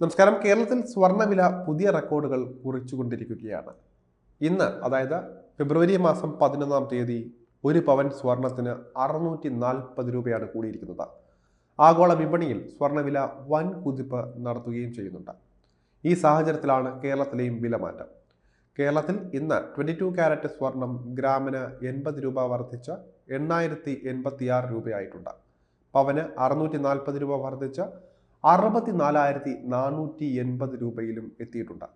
നമസ്കാരം. കേരളത്തിൽ സ്വർണ്ണവില പുതിയ റെക്കോർഡുകൾ കുറിച്ചുകൊണ്ടിരിക്കുകയാണ്. ഇന്ന് അതായത് ഫെബ്രുവരി മാസം 11-ാം തീയതി ഒരു പവൻ സ്വർണത്തിന് 640 രൂപയാണ് കൂടിയിരിക്കുന്നത്. ആഗോള വിപണിയിൽ സ്വർണ്ണവില വൻ കുതിപ്പ് നടത്തുകയും ചെയ്യുന്നുണ്ട്. ഈ സാഹചര്യത്തിലാണ് കേരളത്തിലെയും വിലമാറ്റം. കേരളത്തിൽ ഇന്ന് 22 കാരറ്റ് സ്വർണം ഗ്രാമിന് 80 രൂപ വർദ്ധിച്ച് 8,086 രൂപയായിട്ടുണ്ട്. പവന് 640 രൂപ വർദ്ധിച്ച് 64,480 രൂപയിലും എത്തിയിട്ടുണ്ട്.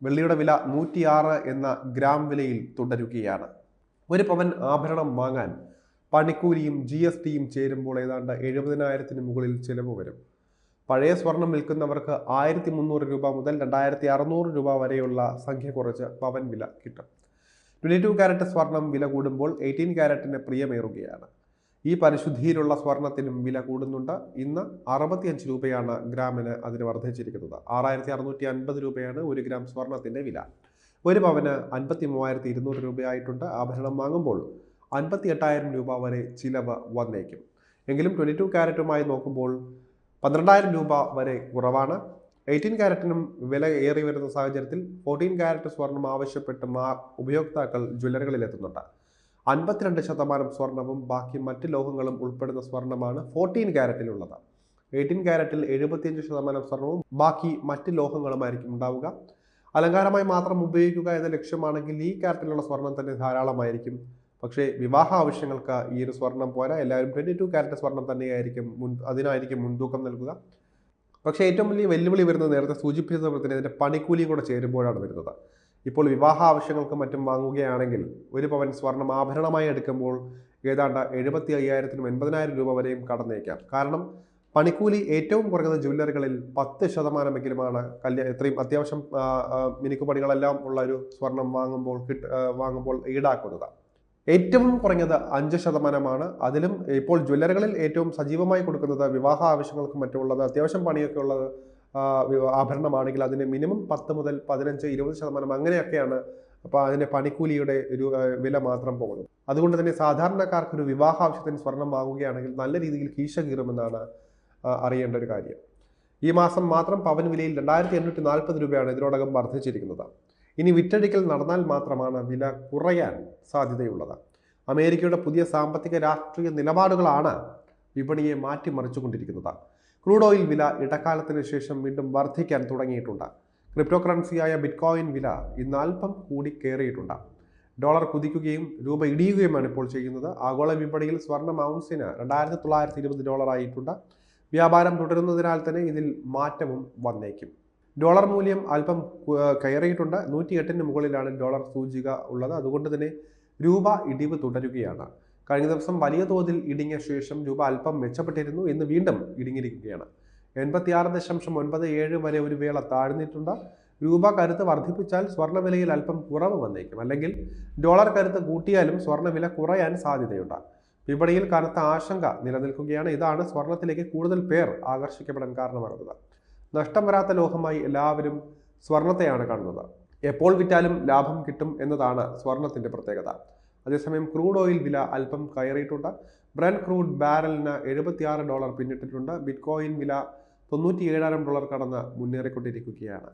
വെള്ളിയുടെ വില 106 എന്ന ഗ്രാം വിലയിൽ തുടരുകയാണ്. ഒരു പവൻ ആഭരണം വാങ്ങാൻ പണിക്കൂലിയും GSTയും ചേരുമ്പോൾ ഏതാണ്ട് 70,000-ന് മുകളിൽ ചിലവ് വരും. പഴയ സ്വർണം വിൽക്കുന്നവർക്ക് 1,300 രൂപ മുതൽ 2,600 രൂപ വരെയുള്ള സംഖ്യ കുറച്ച് പവൻ വില കിട്ടും. 22 കാരറ്റ് സ്വർണം വില കൂടുമ്പോൾ 18 കാരറ്റിന് പ്രിയമേറുകയാണ്. ഈ പരിശുദ്ധിയിലുള്ള സ്വർണത്തിനും വില കൂടുന്നുണ്ട്. ഇന്ന് 65 രൂപയാണ് ഗ്രാമിന് അതിന് വർദ്ധിച്ചിരിക്കുന്നത്. 6,650 രൂപയാണ് ഒരു ഗ്രാം സ്വർണത്തിന്റെ വില. ഒരു പവന് 53,200 രൂപയായിട്ടുണ്ട്. ആഭരണം വാങ്ങുമ്പോൾ 58,000 രൂപ വരെ ചിലവ് വന്നേക്കും. എങ്കിലും 22 കാരറ്റുമായി നോക്കുമ്പോൾ 12,000 രൂപ വരെ കുറവാണ്. 18 കാരറ്റിനും വില ഏറി വരുന്ന സാഹചര്യത്തിൽ 14 കാരറ്റ് സ്വർണം ആവശ്യപ്പെട്ട് ഉപയോക്താക്കൾ ജ്വല്ലറികളിൽ എത്തുന്നുണ്ട്. 52% സ്വർണവും ബാക്കി മറ്റ് ലോഹങ്ങളും ഉൾപ്പെടുന്ന സ്വർണമാണ് 14 കാരറ്റിലുള്ളത്. 18 കാരറ്റിൽ 75% സ്വർണവും ബാക്കി മറ്റ് ലോഹങ്ങളുമായിരിക്കും ഉണ്ടാവുക. അലങ്കാരമായി മാത്രം ഉപയോഗിക്കുക എന്ന ലക്ഷ്യമാണെങ്കിൽ ഈ കാരറ്റിലുള്ള സ്വർണം തന്നെ ധാരാളമായിരിക്കും. പക്ഷേ വിവാഹ ആവശ്യങ്ങൾക്ക് ഈ ഒരു സ്വർണം പോരാ. എല്ലാവരും 22 കാരറ്റ് സ്വർണം തന്നെയായിരിക്കും അതിനായിരിക്കും മുൻതൂക്കം നൽകുക. പക്ഷേ ഏറ്റവും വലിയ വെല്ലുവിളി വരുന്നത് നേരത്തെ സൂചിപ്പിച്ചതുപോലെ തന്നെ ഇതിൻ്റെ പണിക്കൂലിയും കൂടെ ചേരുമ്പോഴാണ് വരുന്നത്. ഇപ്പോൾ വിവാഹ ആവശ്യങ്ങൾക്ക് മറ്റും വാങ്ങുകയാണെങ്കിൽ ഒരു പവൻ സ്വർണം ആഭരണമായി എടുക്കുമ്പോൾ ഏതാണ്ട് 75,000-നും 80,000 രൂപ വരെയും കടന്നേക്കാം. കാരണം പണിക്കൂലി ഏറ്റവും കുറഞ്ഞത് ജ്വല്ലറികളിൽ 10%-എങ്കിലുമാണ് ഇത്രയും അത്യാവശ്യം മിനുക്കുപണികളെല്ലാം ഉള്ള ഒരു സ്വർണം വാങ്ങുമ്പോൾ ഈടാക്കുന്നത്. ഏറ്റവും കുറഞ്ഞത് 5%. അതിലും ഇപ്പോൾ ജ്വല്ലറികളിൽ ഏറ്റവും സജീവമായി കൊടുക്കുന്നത് വിവാഹ ആവശ്യങ്ങൾക്കും മറ്റുള്ളത് അത്യാവശ്യം പണിയൊക്കെ ഉള്ളത് ആഭരണമാണെങ്കിൽ അതിന് മിനിമം 10 മുതൽ 15-20% അങ്ങനെയൊക്കെയാണ്. അപ്പോൾ അതിൻ്റെ പണിക്കൂലിയുടെ ഒരു വില മാത്രം പോകുന്നത്. അതുകൊണ്ട് തന്നെ സാധാരണക്കാർക്ക് ഒരു വിവാഹ ആവശ്യത്തിന് സ്വർണം വാങ്ങുകയാണെങ്കിൽ നല്ല രീതിയിൽ കീശ കീറുമെന്നാണ് അറിയേണ്ട ഒരു കാര്യം. ഈ മാസം മാത്രം പവൻ വിലയിൽ 2,840 രൂപയാണ് ഇതിനോടകം വർദ്ധിച്ചിരിക്കുന്നത്. ഇനി വിറ്റഴിക്കൽ നടന്നാൽ മാത്രമാണ് വില കുറയാൻ സാധ്യതയുള്ളത്. അമേരിക്കയുടെ പുതിയ സാമ്പത്തിക രാഷ്ട്രീയ നിലപാടുകളാണ് വിപണിയെ മാറ്റിമറിച്ചുകൊണ്ടിരിക്കുന്നത്. ക്രൂഡ് ഓയിൽ വില ഇടക്കാലത്തിന് ശേഷം വീണ്ടും വർദ്ധിക്കാൻ തുടങ്ങിയിട്ടുണ്ട്. ക്രിപ്റ്റോ കറൻസിയായ ബിറ്റ്കോയിൻ വില ഇന്ന് അല്പം കൂടി കയറിയിട്ടുണ്ട്. ഡോളർ കുതിക്കുകയും രൂപ ഇടിയുകയുമാണ് ഇപ്പോൾ ചെയ്യുന്നത്. ആഗോള വിപണിയിൽ സ്വർണം ഔൺസിന് $2,920 ആയിട്ടുണ്ട്. വ്യാപാരം തുടരുന്നതിനാൽ തന്നെ ഇതിൽ മാറ്റവും വന്നേക്കും. ഡോളർ മൂല്യം അല്പം കയറിയിട്ടുണ്ട്. 108-ന് മുകളിലാണ് ഡോളർ സൂചിക ഉള്ളത്. അതുകൊണ്ട് തന്നെ രൂപ ഇടിവ് തുടരുകയാണ്. കഴിഞ്ഞ ദിവസം വലിയ തോതിൽ ഇടിഞ്ഞ ശേഷം രൂപ അല്പം മെച്ചപ്പെട്ടിരുന്നു. ഇന്ന് വീണ്ടും ഇടിഞ്ഞിരിക്കുകയാണ്. 86.97 വരെ ഒരു വേള താഴ്ന്നിട്ടുണ്ട്. രൂപ കരുത്ത് വർദ്ധിപ്പിച്ചാൽ സ്വർണ്ണവിലയിൽ അല്പം കുറവ് വന്നേക്കും. അല്ലെങ്കിൽ ഡോളർ കരുത്ത് കൂട്ടിയാലും സ്വർണ്ണവില കുറയാൻ സാധ്യതയുണ്ട്. വിപണിയിൽ കനത്ത ആശങ്ക നിലനിൽക്കുകയാണ്. ഇതാണ് സ്വർണത്തിലേക്ക് കൂടുതൽ പേർ ആകർഷിക്കപ്പെടാൻ കാരണമാകുന്നത്. നഷ്ടം വരാത്ത ലോഹമായി എല്ലാവരും സ്വർണത്തെയാണ് കാണുന്നത്. എപ്പോൾ വിറ്റാലും ലാഭം കിട്ടും എന്നതാണ് സ്വർണത്തിന്റെ പ്രത്യേകത. അതേസമയം ക്രൂഡ് ഓയിൽ വില അല്പം കയറിയിട്ടുണ്ട്. ബ്രന്റ് ക്രൂഡ് ബാരലിന് $76 പിന്നിട്ടിട്ടുണ്ട്. ബിറ്റ്കോയിൻ വില $97,000 കടന്ന് മുന്നേറിക്കൊണ്ടിരിക്കുകയാണ്.